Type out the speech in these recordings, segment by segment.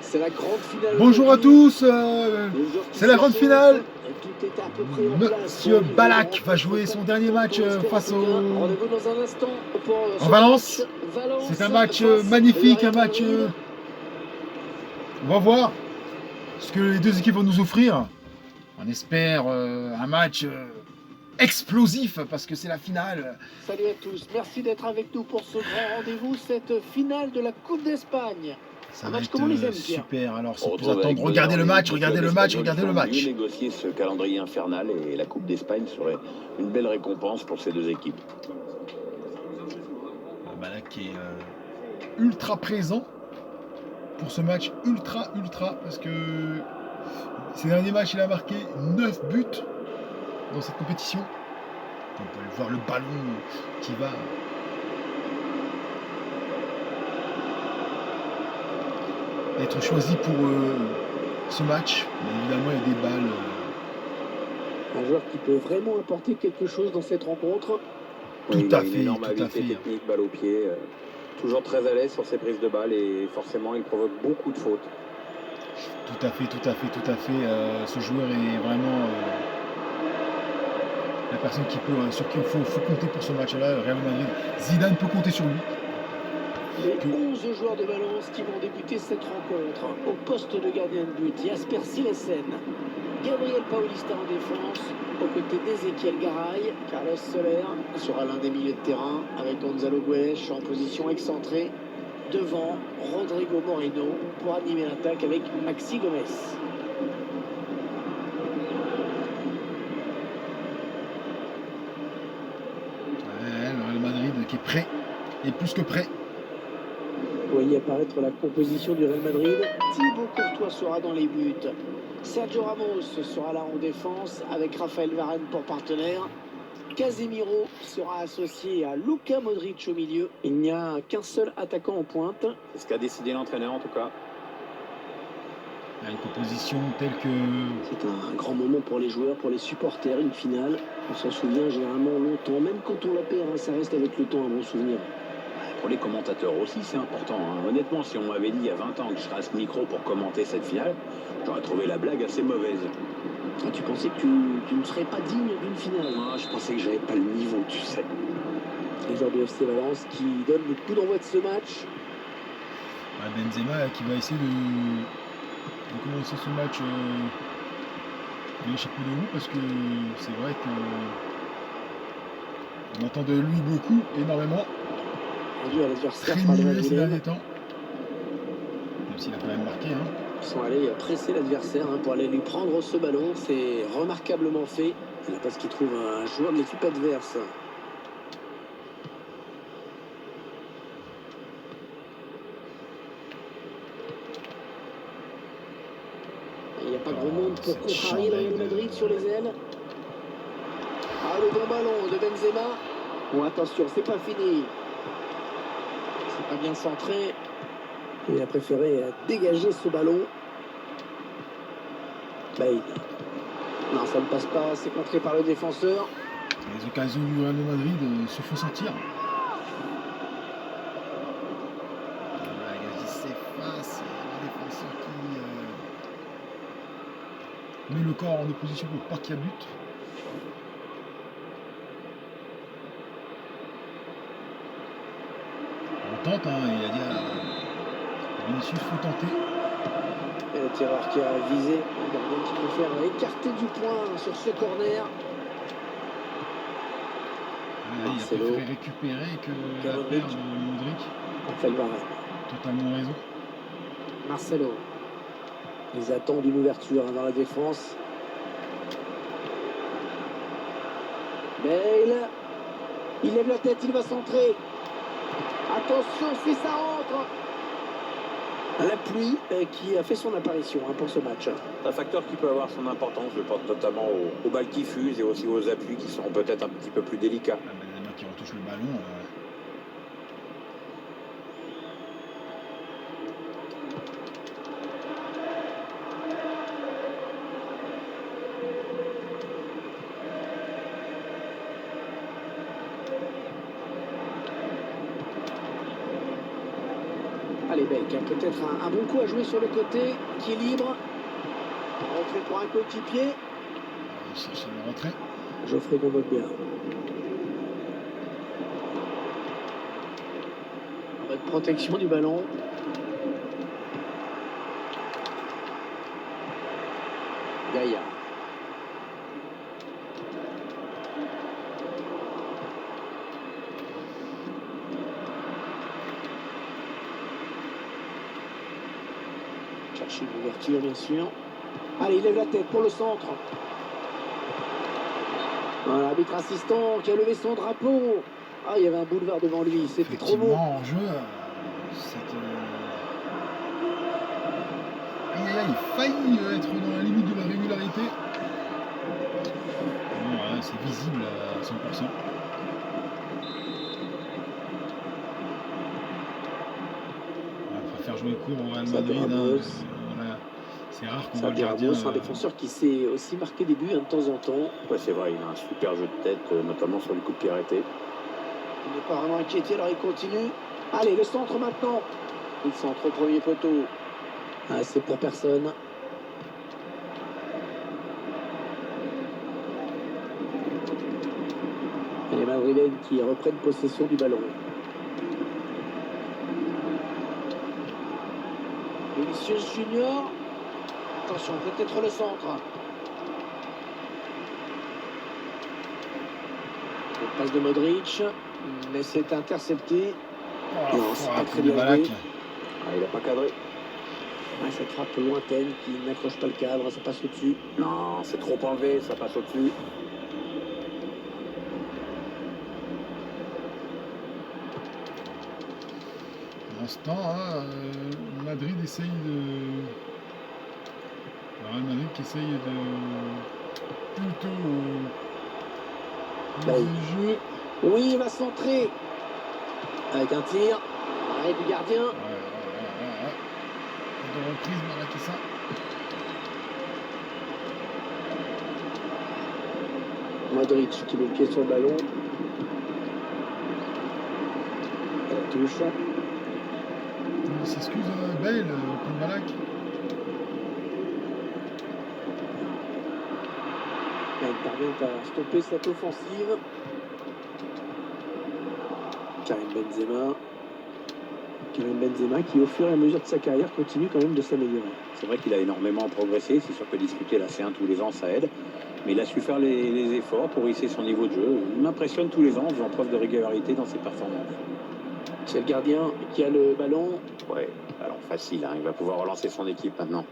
C'est la grande finale. Bonjour à tous, c'est la grande finale. Tout est à peu près en place. Monsieur Ballack va jouer son dernier match face au... Rendez-vous dans un instant pour en Valence. C'est un match magnifique, un match... On va voir ce que les deux équipes vont nous offrir. On espère un match explosif parce que c'est la finale. Salut à tous, merci d'être avec nous pour ce grand rendez-vous, cette finale de la Coupe d'Espagne. Ça va être super, alors sans plus attendre, regardez le match. Mieux négocier ce calendrier infernal et la Coupe d'Espagne serait une belle récompense pour ces deux équipes. Ballack qui est ultra présent pour ce match, ultra, parce que ces derniers matchs, il a marqué 9 buts dans cette compétition. On peut voir le ballon qui va... être choisi pour ce match. Mais évidemment, il y a des balles. Un joueur qui peut vraiment apporter quelque chose dans cette rencontre. Tout à fait. Technique, balle au pied, toujours très à l'aise sur ses prises de balles et forcément, il provoque beaucoup de fautes. Tout à fait. Ce joueur est vraiment la personne sur qui il faut compter pour ce match-là. Real Madrid, Zidane peut compter sur lui. Les 11 joueurs de Valence qui vont débuter cette rencontre. Au poste de gardien de but, Jasper Silesen, Gabriel Paulista en défense, aux côtés d'Ezequiel Garay. Carlos Soler sera l'un des milieux de terrain avec Gonzalo Guedes en position excentrée. Devant, Rodrigo Moreno pour animer l'attaque avec Maxi Gomez. Le Real Madrid qui est prêt, et plus que prêt. Vous voyez apparaître la composition du Real Madrid. Thibaut Courtois sera dans les buts. Sergio Ramos sera là en défense avec Raphaël Varane pour partenaire. Casemiro sera associé à Luka Modric au milieu. Il n'y a qu'un seul attaquant en pointe. C'est ce qu'a décidé l'entraîneur en tout cas. Une composition telle que... C'est un grand moment pour les joueurs, pour les supporters, une finale. On s'en souvient généralement longtemps, même quand on la perd, ça reste avec le temps un bon souvenir. Pour les commentateurs aussi, c'est important. Honnêtement, si on m'avait dit il y a 20 ans que je serais à ce micro pour commenter cette finale, j'aurais trouvé la blague assez mauvaise. Ah, tu pensais que tu ne serais pas digne d'une finale? Moi, je pensais que j'avais pas le niveau, tu sais. Les joueurs du FC Valence qui donnent le coup d'envoi de ce match. Benzema qui va essayer de commencer ce match les chapeaux de roue parce que c'est vrai que on entend de lui beaucoup, énormément. À l'adversaire par ces derniers temps. Même s'il a quand même marqué. Ils sont allés presser l'adversaire pour aller lui prendre ce ballon. C'est remarquablement fait. Il n'a pas ce qu'il trouve un joueur de l'équipe adverse. Il n'y a pas grand monde pour contrarier le Real Madrid sur les ailes. Ah, le bon ballon de Benzema. Bon, attention, c'est pas fini. C'est pas bien centré. Il a préféré dégager ce ballon. Bale. Non, ça ne passe pas. C'est contré par le défenseur. Les occasions du Real Madrid se font sentir. Il s'efface. Le défenseur qui met le corps en opposition pour pas qu'il y a but. On tente, il a dit à Vinicius, faut tenter. Et le tireur qui a visé, le gardien qui préfère écarter du point sur ce corner. Il a préféré récupérer que la paire de Modric. Totalement raison. Marcelo. Ils attendent une ouverture dans la défense. Bale. Il lève la tête, il va centrer. Attention, si ça rentre. La pluie qui a fait son apparition pour ce match. C'est un facteur qui peut avoir son importance, je pense notamment aux balles qui fusent et aussi aux appuis qui sont peut-être un petit peu plus délicats. Benzema qui retouche le ballon. Allez, Welbeck a peut-être un bon coup à jouer sur le côté, qui est libre. Rentrée pour un coéquipier. Il cherche la rentrée. Geoffrey Kondogbia. Bonne protection du ballon. Gaïa. Cherche une ouverture, bien sûr. Allez, il lève la tête pour le centre. L'arbitre assistant qui a levé son drapeau. Ah, il y avait un boulevard devant lui, c'était trop beau. Effectivement, en jeu, il faillit être dans la limite de la régularité. Bon, ouais, c'est visible à 100%. Il faut faire jouer court au Real Madrid. Voilà. C'est rare qu'on voit le gardien. C'est un défenseur qui sait aussi marquer des buts de temps en temps. Ouais, c'est vrai, il a un super jeu de tête, notamment sur les coups de pied arrêtés. Il n'est pas vraiment inquiété, alors il continue. Allez, le centre maintenant. Il centre au premier poteau. Ah, c'est pour personne. Et les Madrilènes qui reprennent possession du ballon. Vinicius Junior. Attention, peut-être le centre. Le passe de Modric. Mais c'est intercepté. Oh, Non, c'est pas très bien joué. Ah, il n'a pas cadré. Ah, cette frappe lointaine qui n'accroche pas le cadre, ça passe au-dessus. Non, c'est trop enlevé, ça passe au-dessus. Pour l'instant, Madrid essaye de... Le Real Madrid qui essaye de... plutôt... Bah, le jeu. Oui, il va centrer. Avec un tir. Arrêt du gardien. Ouais. De reprise, Marakissa. Modric qui met le pied sur le ballon. Et la touche. Il s'excuse Bale contre Balak. Il parvient à stopper cette offensive. Karim Benzema qui au fur et à mesure de sa carrière continue quand même de s'améliorer. C'est vrai qu'il a énormément progressé, c'est sûr que disputer la C1 tous les ans ça aide, mais il a su faire les efforts pour hisser son niveau de jeu. Il m'impressionne tous les ans en faisant preuve de régularité dans ses performances. C'est le gardien qui a le ballon. Ouais, ballon facile, hein. Il va pouvoir relancer son équipe maintenant.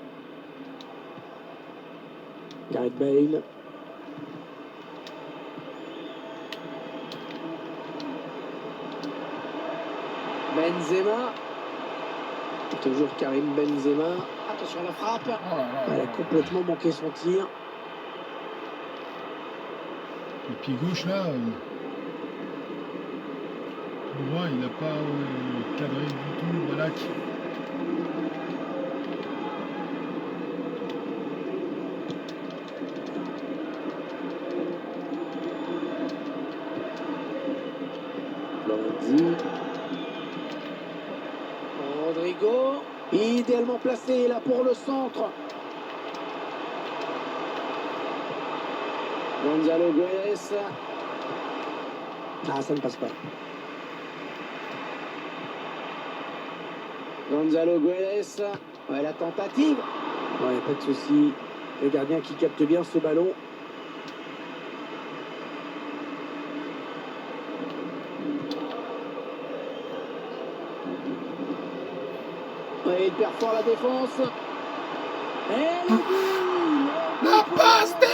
Gareth Bale. Benzema. Toujours Karim Benzema. Attention à la frappe. Elle a complètement manqué son tir. Le pied gauche là, on voit, il n'a pas cadré du tout Balak. Lorenzi. Rodrigo. Idéalement placé là pour le centre. Gonzalo Guedes. Ah, ça ne passe pas. Gonzalo Guedes. Ouais, la tentative. Ouais, pas de souci. Le gardien qui capte bien ce ballon. Ouais, il perd fort la défense. Et le but. La passe D.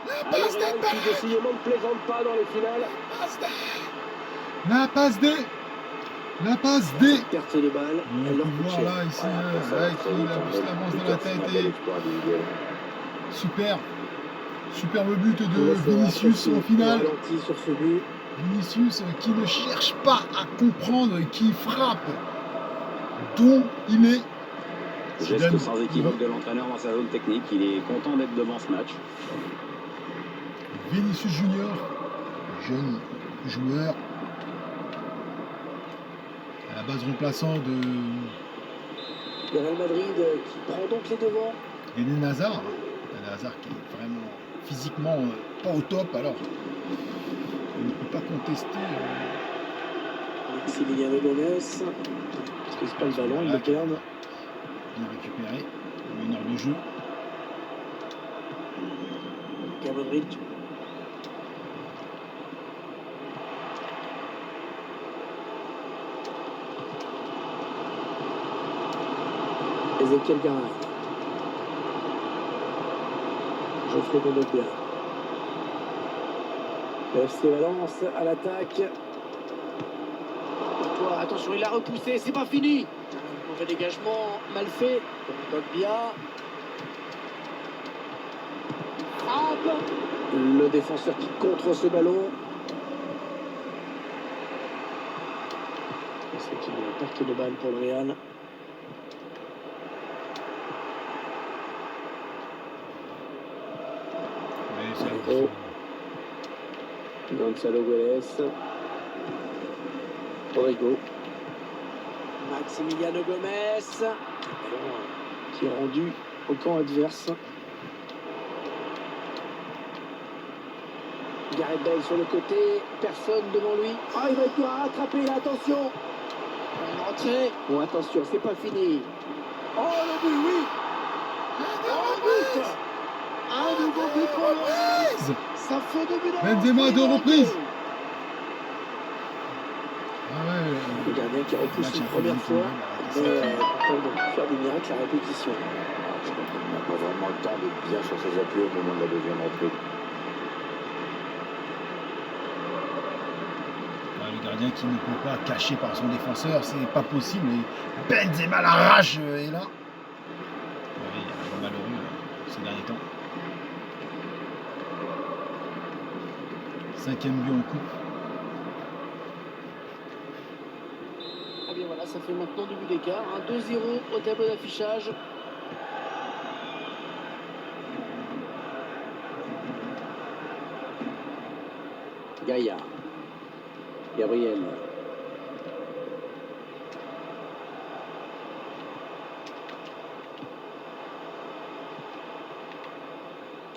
La passe D. Qui décidément ne plaisante pas dans les finales. La passe D. La passe D. Perte de balle. On peut voir là, ici, il avance dans la tête et... Super. Superbe but de Vinicius au final. Sur ce but. Vinicius qui ne cherche pas à comprendre, qui frappe dont il est. Geste sans équivoque de l'entraîneur dans sa zone technique. Il est content d'être devant ce match. Vinicius Junior, jeune joueur, à la base remplaçant Le Real Madrid qui prend donc les devants. Et Eden Hazard, Eden Hazard qui est vraiment physiquement pas au top, alors on ne peut pas contester. Maximiliano Gomez. Parce que c'est pas le ballon, il le perd. Bien récupéré, meneur de jeu. Modric. Ezequiel Garay. Geoffrey Kondogbia. Le FC Valence à l'attaque. Toi, attention, il a repoussé, c'est pas fini. Mauvais dégagement, mal fait. Kondogbia. Frappe. Le défenseur qui contre ce ballon. C'est une perte de balle pour le Real. Oh. Gonzalo Guedes. Rodrigo. Maximiliano Gomez. Qui est rendu au camp adverse. Gareth Bale sur le côté. Personne devant lui. Ah, il va être rattrapé là, attention. Rentrée. Bon, attention, c'est pas fini. Oh, le but, oui. Oh, le but. Un nouveau but pour le Real. Ça fait 2 buts d'avance. Benzema à 2 reprises. Ah ouais, le gardien qui repousse une première fois. Mais on peut faire des miracles à répétition. Je crois qu'il n'a pas vraiment le temps d'être bien sur ses appuis au moment de la deuxième reprise. Le gardien qui ne peut pas cacher par son défenseur, c'est pas possible. Et Benzema l'arrache et là. Oui, malheureux ces derniers temps. 5e but en coupe. Ah bien voilà, ça fait maintenant 2 buts d'écart. 2-0 au tableau d'affichage. Gaïa. Gabriel.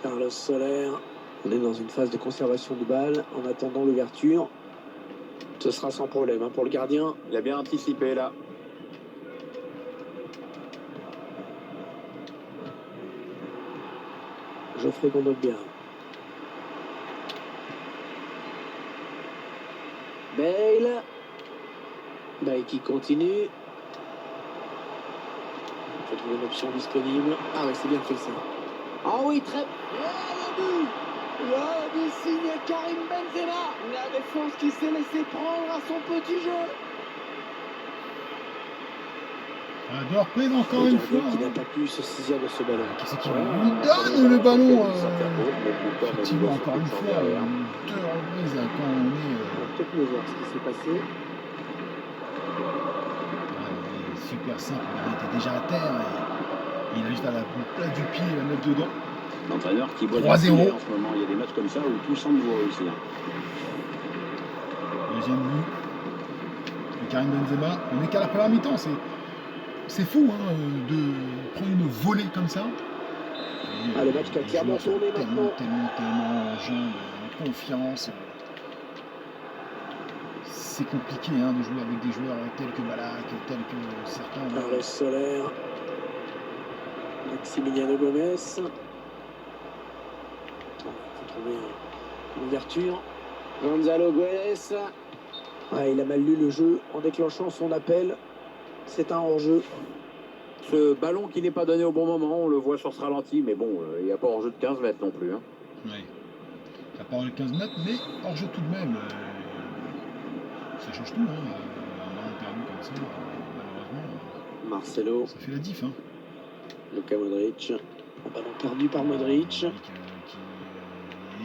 Carlos Soler. On est dans une phase de conservation de balle en attendant l'ouverture. Ce sera sans problème pour le gardien. Il a bien anticipé là. Geoffrey Kondogbia. Bale. Bale qui continue. Il faut trouver une option disponible. Ah oui, c'est bien fait ça. Ah oui, très... Le but signé Karim Benzema. La défense qui s'est laissé prendre à son petit jeu. De reprise encore une fois. Qui n'a pas pu se saisir de ce ballon. Qui c'est qui lui donne le ballon effectivement, encore une fois, 2 reprises quand on est... On va peut-être mieux voir ce qui s'est passé. Super simple, il était déjà à terre et il a juste à la place du pied à mettre dedans. L'entraîneur qui boit 3-0 en ce moment. Il y a des matchs comme ça où tout semble vous réussir. Deuxième but de Karim Benzema. On est qu'à la première mi-temps. C'est fou de prendre une volée comme ça. Et, le match qui a clairement tourné maintenant. Tellement jeune, en confiance. C'est compliqué de jouer avec des joueurs tels que Balak, tels que certains. Carlos Soler. Maximiliano Gomez. Il faut trouver une ouverture. Gonzalo Guedes. Il a mal lu le jeu en déclenchant son appel. C'est un hors-jeu. Ce ballon qui n'est pas donné au bon moment, on le voit sur ce ralenti, mais bon, il n'y a pas hors-jeu de 15 mètres non plus. Oui. Ça part de 15 mètres, mais hors-jeu tout de même. Ça change tout. Un ballon perdu comme ça, malheureusement. Marcelo. Ça fait la diff. Luka Modric. Un ballon perdu par Modric. Qui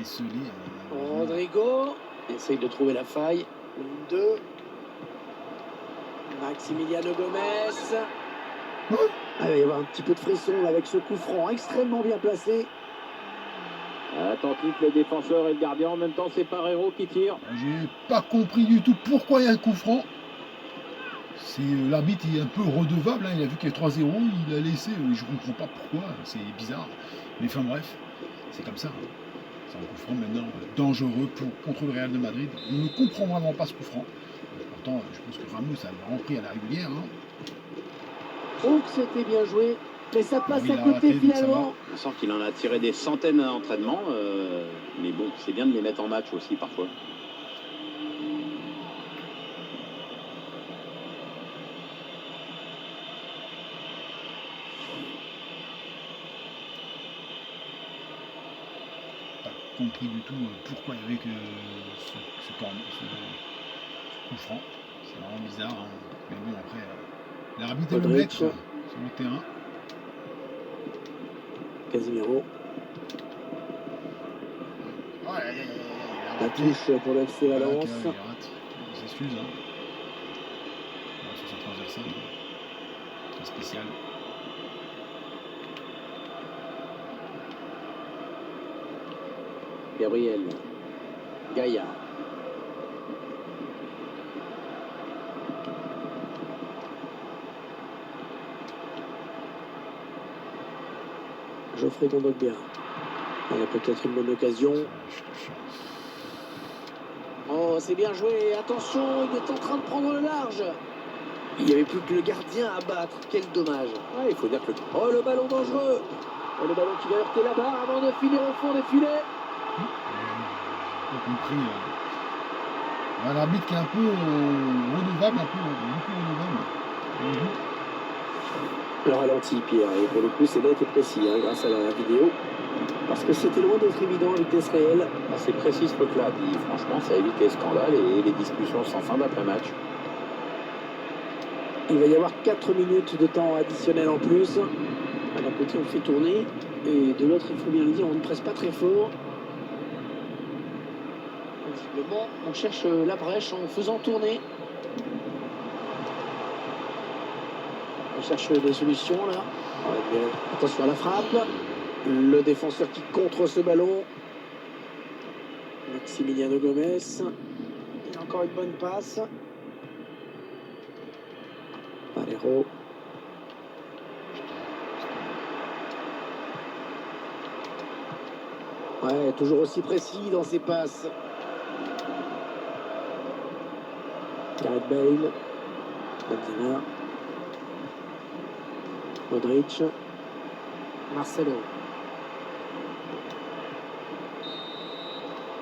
est scellé. Rodrigo. Essaye de trouver la faille. 2. Maximiliano Gomez. Il va y avoir un petit peu de frisson avec ce coup franc extrêmement bien placé. Attentif les défenseurs et le gardien. En même temps, c'est Parejo qui tire. J'ai pas compris du tout pourquoi il y a le coup franc. L'arbitre est un peu redevable, hein, il a vu qu'il y a 3-0, il a laissé, je comprends pas pourquoi, c'est bizarre. Mais enfin bref, c'est comme ça. C'est un coup franc maintenant dangereux contre le Real de Madrid. On ne comprend vraiment pas ce coup franc. Pourtant, je pense que Ramos a vraiment pris à la régulière. Hein. Je trouve que c'était bien joué, mais ça passe Oui, à il a côté raté, donc ça finalement. On sent qu'il en a tiré des centaines à l'entraînement, mais bon, c'est bien de les mettre en match aussi parfois. Pas compris du tout pourquoi il y avait que ce coup franc. C'est vraiment bizarre. Hein. Mais bon, après, l'arbitre est le Modric. maître sur le terrain. Casemiro. Oh, il a La raté. touche pour le FC Voilà, Valence. il rate. On s'excuse. Hein. Voilà, sur sa transversale. Très spécial. Gabriel. Gaïa. Geoffrey Kondogbia. Il y a peut-être une bonne occasion. Oh, c'est bien joué. Attention, il est en train de prendre le large. Il n'y avait plus que le gardien à battre. Quel dommage. Ouais, il faut dire que Oh, le ballon dangereux. Oh, le ballon qui va heurter la barre avant de finir au fond des filets. J'ai pas compris. L'arbitre qui est un peu redevable, beaucoup redevable. Le ralenti, Pierre. Et pour le coup, c'est net et précis hein, grâce à la vidéo. Parce que c'était loin d'être évident à vitesse réelle. c'est précis ce truc-là. Puis franchement, ça évite les scandales et les discussions sans fin d'après-match. Il va y avoir 4 minutes de temps additionnel en plus. D'un côté, on fait tourner. Et de l'autre, il faut bien le dire, on ne presse pas très fort. Visiblement, on cherche la brèche en faisant tourner. On cherche des solutions là. Attention à la frappe. Le défenseur qui contre ce ballon. Maximiliano Gomez. Il a encore une bonne passe. Valero. Ouais, toujours aussi précis dans ses passes. Gareth Bale. Benzema. Modric. Marcelo.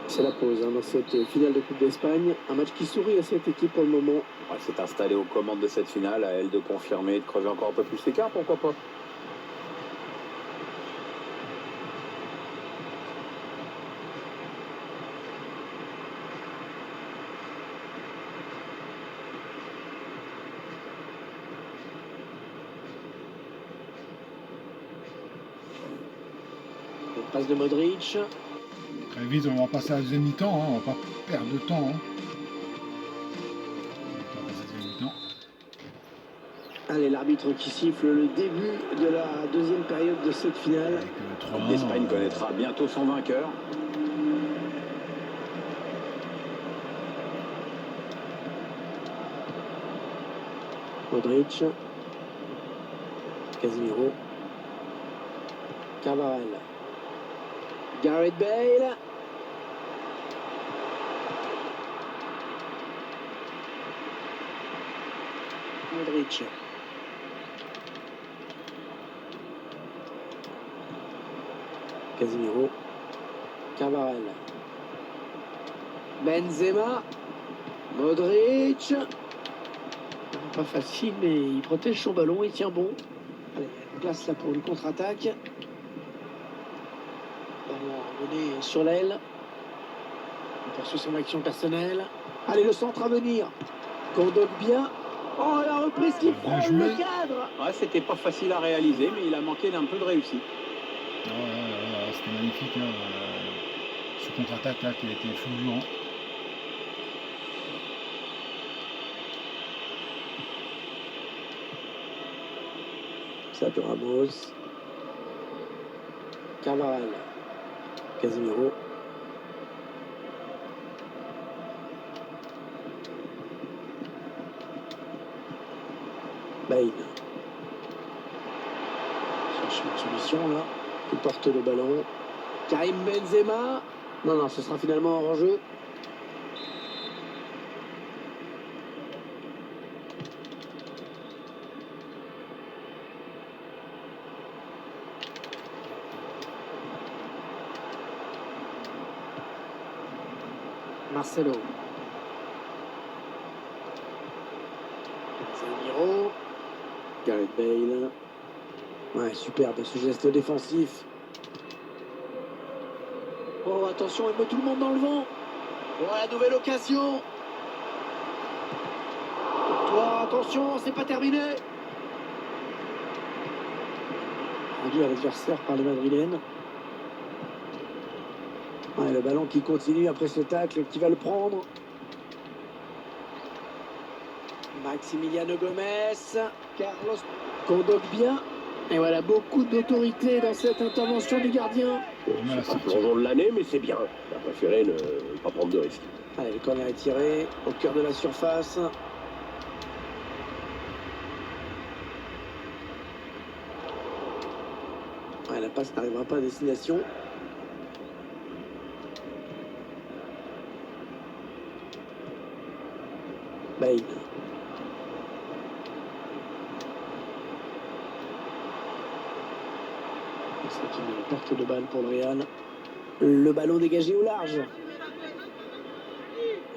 C'est la pause hein, dans cette finale de Coupe d'Espagne. Un match qui sourit à cette équipe pour le moment. Ouais, c'est installé aux commandes de cette finale, à elle de confirmer, de creuser encore un peu plus l'écart, pourquoi pas. Une passe de Modric. Très vite, on va passer à la deuxième mi-temps, hein, on va pas perdre de temps. Hein. On va passer à la deuxième mi-temps. Allez, l'arbitre qui siffle le début de la deuxième période de cette finale. Avec 3-1. L'Espagne connaîtra bientôt son vainqueur. Modric. Casemiro. Carvajal. Gareth Bale. Modric. Casemiro. Carvajal. Benzema. Modric. Pas facile, mais il protège son ballon, il tient bon. Allez, place là pour une contre-attaque. Ballon rené sur l'aile. Il poursuit son action personnelle. Allez, le centre à venir. Kondogbia. Oh, la reprise qui Bien frôle joué. le cadre. Ouais, c'était pas facile à réaliser, mais il a manqué d'un peu de réussite. Oh là là là, c'était magnifique. Hein. Ce contre-attaque là qui a été fulgurant. Sergio Ramos. Carvajal. Casemiro. Bain. Cherche une solution là. Il porte le ballon. Karim Benzema. Non, ce sera finalement hors jeu. Marcelo. Casemiro. Gareth Bale. Ouais, superbe ce geste défensif. Oh, attention, il met tout le monde dans le vent. Oh, la nouvelle occasion. Toi, attention, c'est pas terminé. Rendu à l'adversaire par les Madrilènes. Ouais, le ballon qui continue après ce tacle, qui va le prendre. Maximiliano Gomez. Carlos Kondogbia. Et voilà, beaucoup d'autorité dans cette intervention du gardien. Mal C'est pas sorti. plongeon de l'année, mais c'est bien. Il a préféré ne pas prendre de risques. Allez, le corner est tiré au cœur de la surface. Ouais, la passe n'arrivera pas à destination. Bain. C'est une perte de balle pour le Real. Le ballon dégagé au large.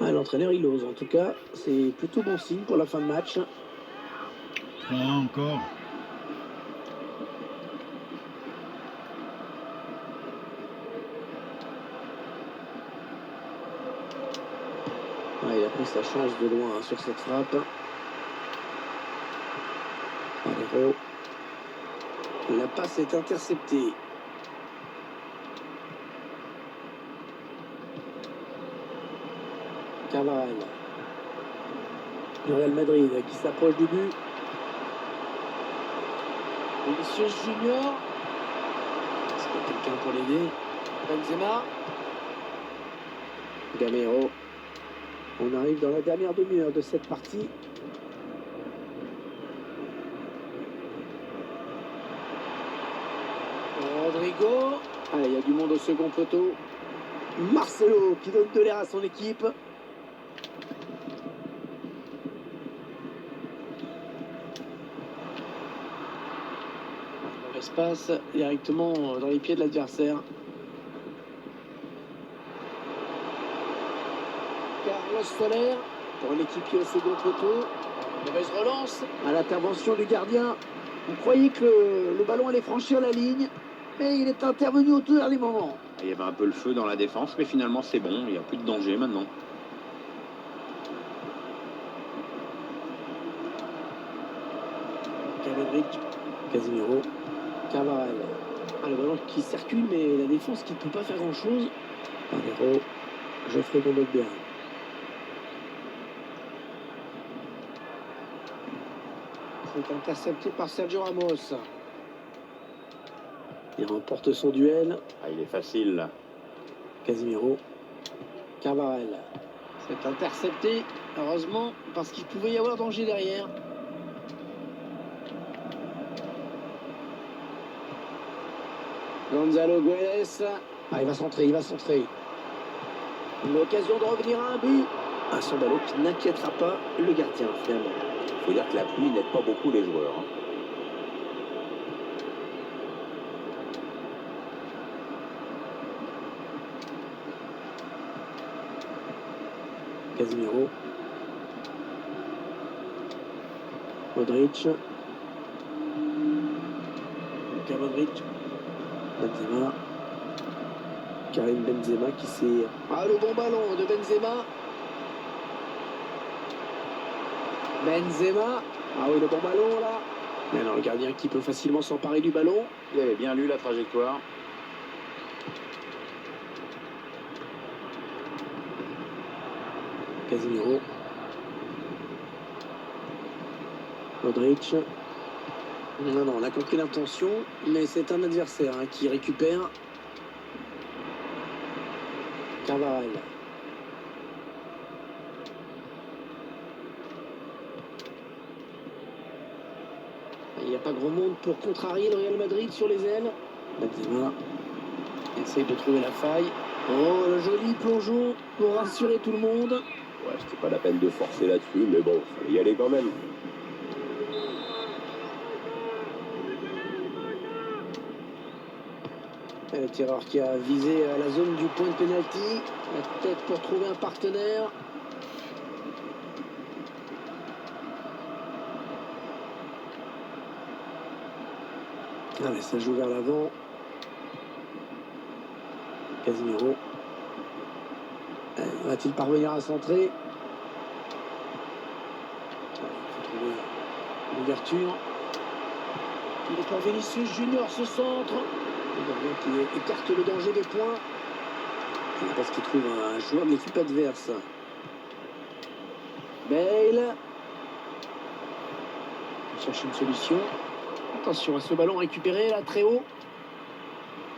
Ah, l'entraîneur il ose. En tout cas, c'est plutôt bon signe pour la fin de match. Encore. Ouais, il a pris sa chance de loin hein, sur cette frappe. Valero. La passe est interceptée. Carvajal. Le Real Madrid qui s'approche du but. Vinicius Junior. Est-ce qu'il y a quelqu'un pour l'aider? Benzema. Gamero. On arrive dans la dernière demi-heure de cette partie. Rodrigo. Allez, il y a du monde au second poteau. Marcelo qui donne de l'air à son équipe. Espace directement dans les pieds de l'adversaire. Carlos Soler pour un équipier au second poteau. Mauvaise relance à l'intervention du gardien. On croyait que le ballon allait franchir la ligne, mais il est intervenu au tout dernier moment. Il y avait un peu le feu dans la défense, mais finalement c'est bon, il n'y a plus de danger maintenant. Casemiro. Carvajal. Ah, le ballon qui circule, mais la défense qui ne peut pas faire grand-chose. Valero. Geoffrey Kondogbia. C'est intercepté par Sergio Ramos. Il remporte son duel. Ah, il est facile là. Casemiro. Carvajal. C'est intercepté, heureusement, parce qu'il pouvait y avoir danger derrière. Gonzalo Guedes. Ah, il va centrer, il va centrer. L'occasion de revenir à un but. Ah, son ballon qui n'inquiétera pas le gardien, finalement. Il faut dire que la pluie n'aide pas beaucoup les joueurs. Hein. Casemiro. Modric. Luka Modric. Benzema. Karim Benzema qui s'est... Ah, le bon ballon de Benzema. Benzema. Ah oui, le bon ballon là. Mais non, le gardien qui peut facilement s'emparer du ballon. Il avait bien lu la trajectoire. Casemiro. Modric. Non, on a compris l'intention, mais c'est un adversaire hein, qui récupère. Carvajal. Pas grand monde pour contrarier le Real Madrid sur les ailes. Benzema essaye de trouver la faille. Oh, le joli plongeon pour rassurer tout le monde. Ouais, c'était pas la peine de forcer là-dessus, mais bon, fallait y aller quand même. Et le tireur qui a visé la zone du point de pénalty. La tête pour trouver un partenaire. Allez, ça joue vers l'avant. Casemiro. Va-t-il parvenir à centrer? Il faut trouver une ouverture. Il est pour Vinicius Junior, ce centre. Le gardien qui écarte le danger des points. Et parce qu'il trouve un joueur de l'équipe adverse. Bale. Il cherche une solution. Attention à ce ballon récupéré là, très haut.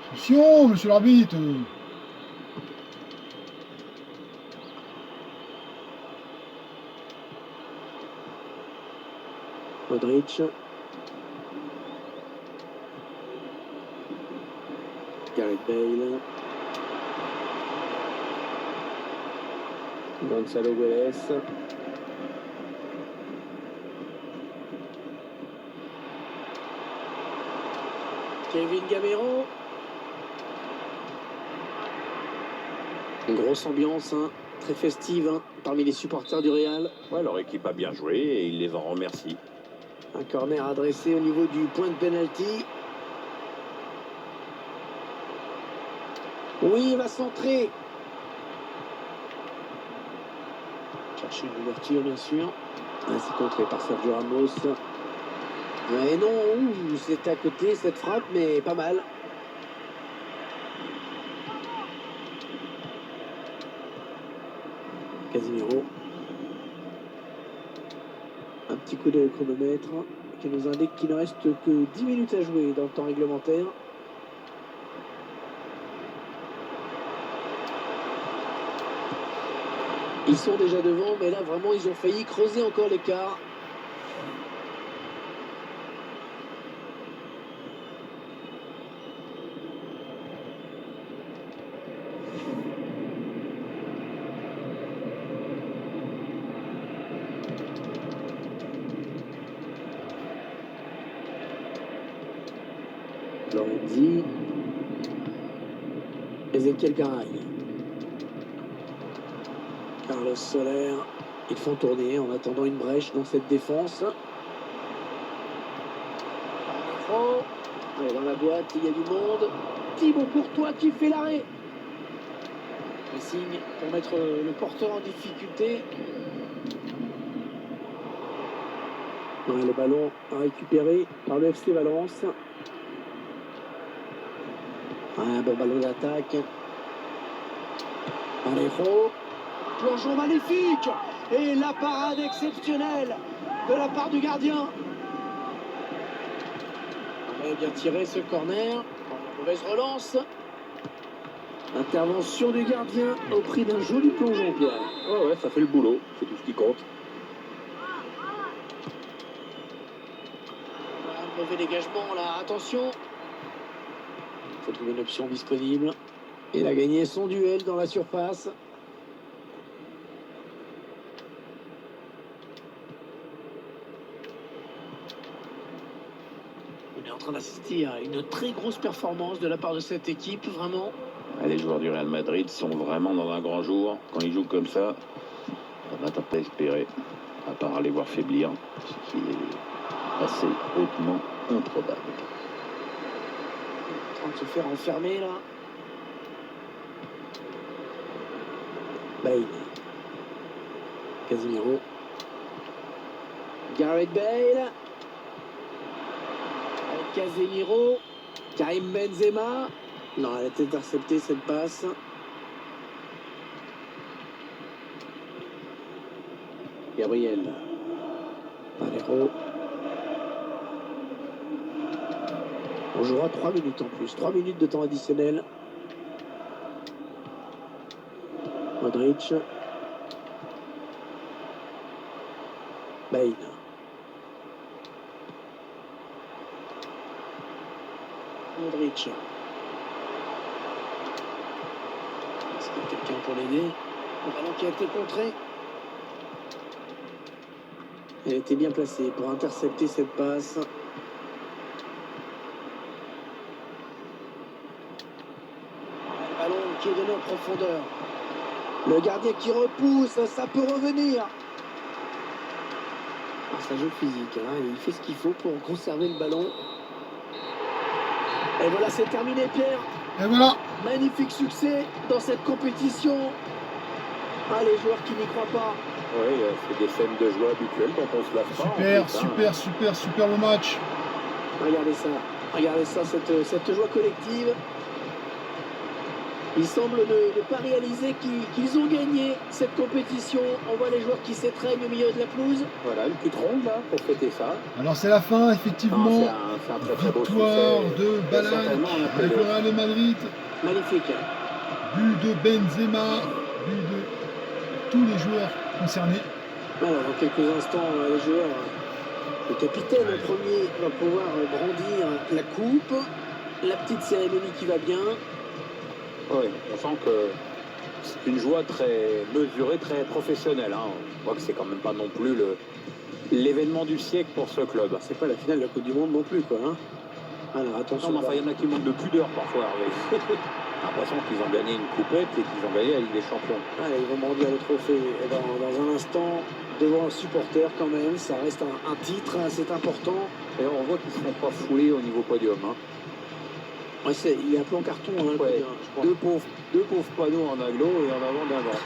Attention, monsieur l'arbitre. Modric. Gareth Bale. Gonzalo Guedes. Kevin Gamero. Une grosse ambiance, hein, très festive hein, parmi les supporters du Real. Ouais, leur équipe a bien joué et ils les en remercient. Un corner adressé au niveau du point de pénalty. Oui, il va centrer. Chercher une ouverture, bien sûr. Ainsi contré par Sergio Ramos. Et non, c'est à côté cette frappe, mais pas mal. Casemiro. Un petit coup de chronomètre qui nous indique qu'il ne reste que 10 minutes à jouer dans le temps réglementaire. Ils sont déjà devant, mais là vraiment ils ont failli creuser encore l'écart. Lorenzi. Ezequiel Garay. Carlos Soler. Ils font tourner en attendant une brèche dans cette défense. Allez, dans la boîte, il y a du monde. Thibaut Courtois qui fait l'arrêt. Le signe pour mettre le porteur en difficulté. Ouais, le ballon à récupérer par le FC Valence. Un bon ballon d'attaque. Alejo. Plongeon magnifique. Et la parade exceptionnelle de la part du gardien. Il a bien tiré ce corner. Mauvaise relance. Intervention du gardien au prix d'un joli plongeon, Pierre. Ouais, ça fait le boulot, c'est tout ce qui compte. Voilà, mauvais dégagement là, attention. Il faut trouver une option disponible. Il a gagné son duel dans la surface. On est en train d'assister à une très grosse performance de la part de cette équipe, vraiment. Les joueurs du Real Madrid sont vraiment dans un grand jour. Quand ils jouent comme ça, on n'a pas espérer, à part les voir faiblir, ce qui est assez hautement improbable. En train de se faire enfermer là. Bale. Casemiro. Gareth Bale. Casemiro. Karim Benzema. Non, elle a été interceptée cette passe. Gabriel. Valero. On jouera 3 minutes en plus. 3 minutes de temps additionnel. Modric. Bale. Modric. Est-ce qu'il y a quelqu'un pour l'aider? Le ballon qui a été contré. Elle était bien placée pour intercepter cette passe. Le ballon qui est donné en profondeur. Le gardien qui repousse, ça peut revenir. Ah, c'est un jeu physique, hein. Il fait ce qu'il faut pour conserver le ballon. Et voilà, c'est terminé, Pierre. Et voilà. Magnifique succès dans cette compétition. Ah, les joueurs qui n'y croient pas. Oui, c'est des scènes de joie habituelles dont on se lasse pas. Super beau match. Regardez ça, cette joie collective. Ils semblent ne pas réaliser qu'ils ont gagné cette compétition. On voit les joueurs qui s'étreignent au milieu de la pelouse. Voilà, une petite ronde là pour fêter ça. Alors c'est la fin, effectivement. C'est un très très beau Victoire succès. de Ballack avec le Real de Madrid. Magnifique. But de Benzema, but de tous les joueurs concernés. Alors, dans quelques instants, les joueurs, le capitaine en premier va pouvoir brandir la coupe. La petite cérémonie qui va bien. Oui, on sent que c'est une joie très mesurée, très professionnelle. Hein. On voit que c'est quand même pas non plus l'événement du siècle pour ce club. C'est pas la finale de la Coupe du Monde non plus, quoi. Hein. Alors attention. Non, mais enfin, il y en a qui manquent de pudeur parfois. J'ai l'impression qu'ils ont gagné une coupette et qu'ils ont gagné la Ligue des Champions. Allez, ils vont brandir le trophée dans un instant devant un supporter quand même. Ça reste un titre, hein, c'est important. Et on voit qu'ils ne se font pas fouler au niveau podium. Hein. Ouais, il est un peu en carton, hein, Ouais, je crois. deux pauvres panneaux en aglo et en avant d'un vent.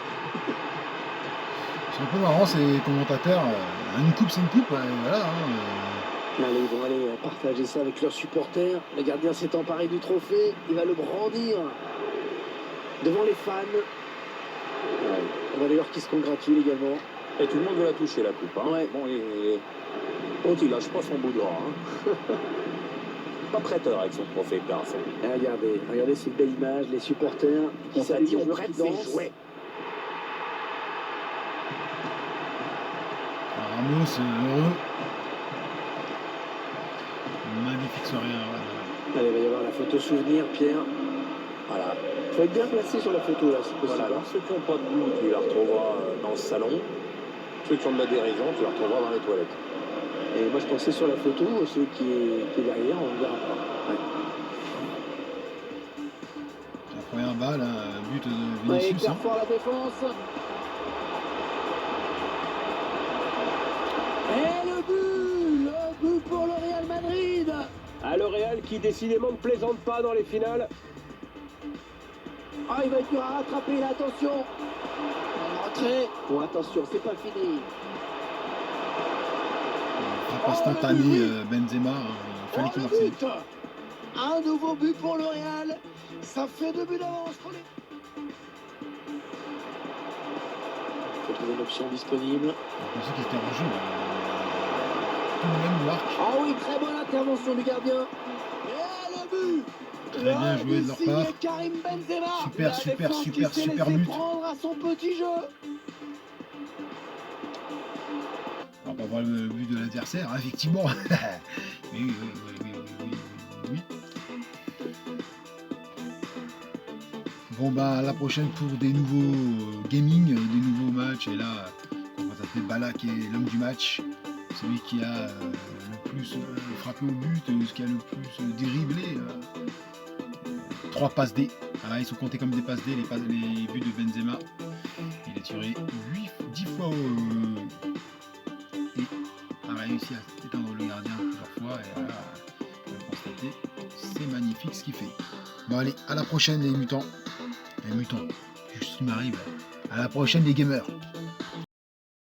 C'est un peu marrant ces commentateurs. Une coupe, c'est une coupe. Voilà. Allez, ils vont aller partager ça avec leurs supporters. Le gardien s'est emparé du trophée. Il va le brandir devant les fans. Ouais. On va les voir qui se congratulent également. Et tout le monde veut la toucher, la coupe. Hein. Ouais. Bon, il lâche pas son bout de gras. Hein. Pas prêteur avec son trophée, garçon. Regardez cette belle image, les supporters qui On s'est dit, on joueurs prête qui ses dansent. jouets. Ramos heureux. Magnifique soirée. Allez, il va y avoir la photo souvenir, Pierre. Voilà. Il faut être bien placé sur la photo, là, c'est possible. Voilà. Alors, ceux qui n'ont pas de goût, tu les retrouveras dans le salon. Ceux qui ont de la dérision, tu les retrouveras dans les toilettes. Et moi, je pensais sur la photo, celui qui est derrière, on ne verra pas. Ouais. La première balle, but de Ouais, Vinicius. hyper fort la défense. Et le but pour le Real Madrid. Ah, le Real qui décidément ne plaisante pas dans les finales. Ah, il va être dur à rattraper, là, attention. Retrait. Bon, attention, c'est pas fini. Frappe instantanée Benzema. Il fallait qu'il marque. But. Un nouveau but pour le Real. Ça fait 2 buts d'avance pour les... Il faut trouver une option disponible. Je pensais qu'il était en jeu. Tout le même marque. Ah oui, très bonne intervention du gardien. Et le but. Très bien joué de leur part. Karim Benzema. Super but. Prendre à son petit jeu. On va pas voir le but de l'adversaire, hein, effectivement. Oui. Bon bah à la prochaine pour des nouveaux gaming, des nouveaux matchs. Et là, on va s'appeler Ballack est l'homme du match. Celui qui a le plus frappé au but, ce qui a le plus dribblé. 3 passes D. Voilà, ils sont comptés comme des passes D, les buts de Benzema. Il a tiré 10 fois et a réussi à éteindre le gardien plusieurs fois. Et voilà, on va constater, c'est magnifique ce qu'il fait. Bon allez, à la prochaine les mutants. Les mutants, juste ce qui m'arrive. À la prochaine les gamers.